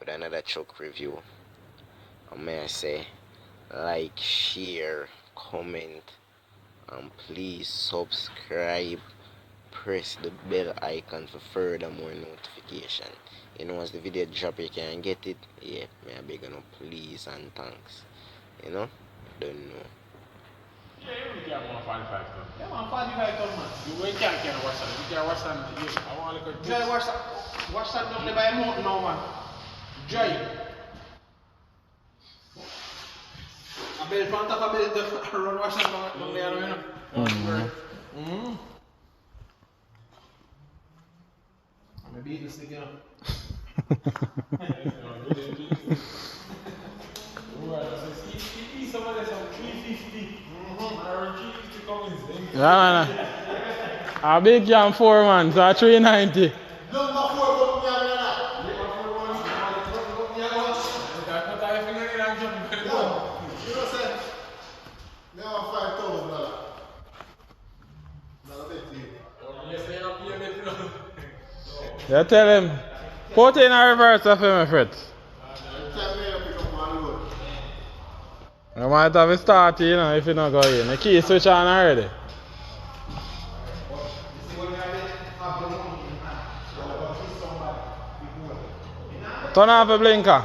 with another truck review. And may I say, like, share, comment, and please subscribe. Press the bell icon for further more notification. You know, as the video drop, you can get it. Yeah, may I beg you, please and thanks. You know, don't know. Yeah, you really can't want 45 ton. Yeah, man, 45 ton, man. You can't wash that. You can't wash that. I want to look at dry wash that. Wash that down there by a mountain now, man. Dry. A belt on top of a belt. Run wash that down there, you know. I'm a beating stick, you know. Yeah, man. A big jam 4 man, so 390. Number 4, but You tell him, put in a reverse of him, Fritz. You might have a start, you know, if you don't go in. The key switch on already. Turn off the blinker.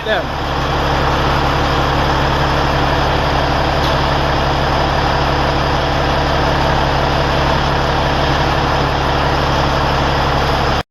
Them.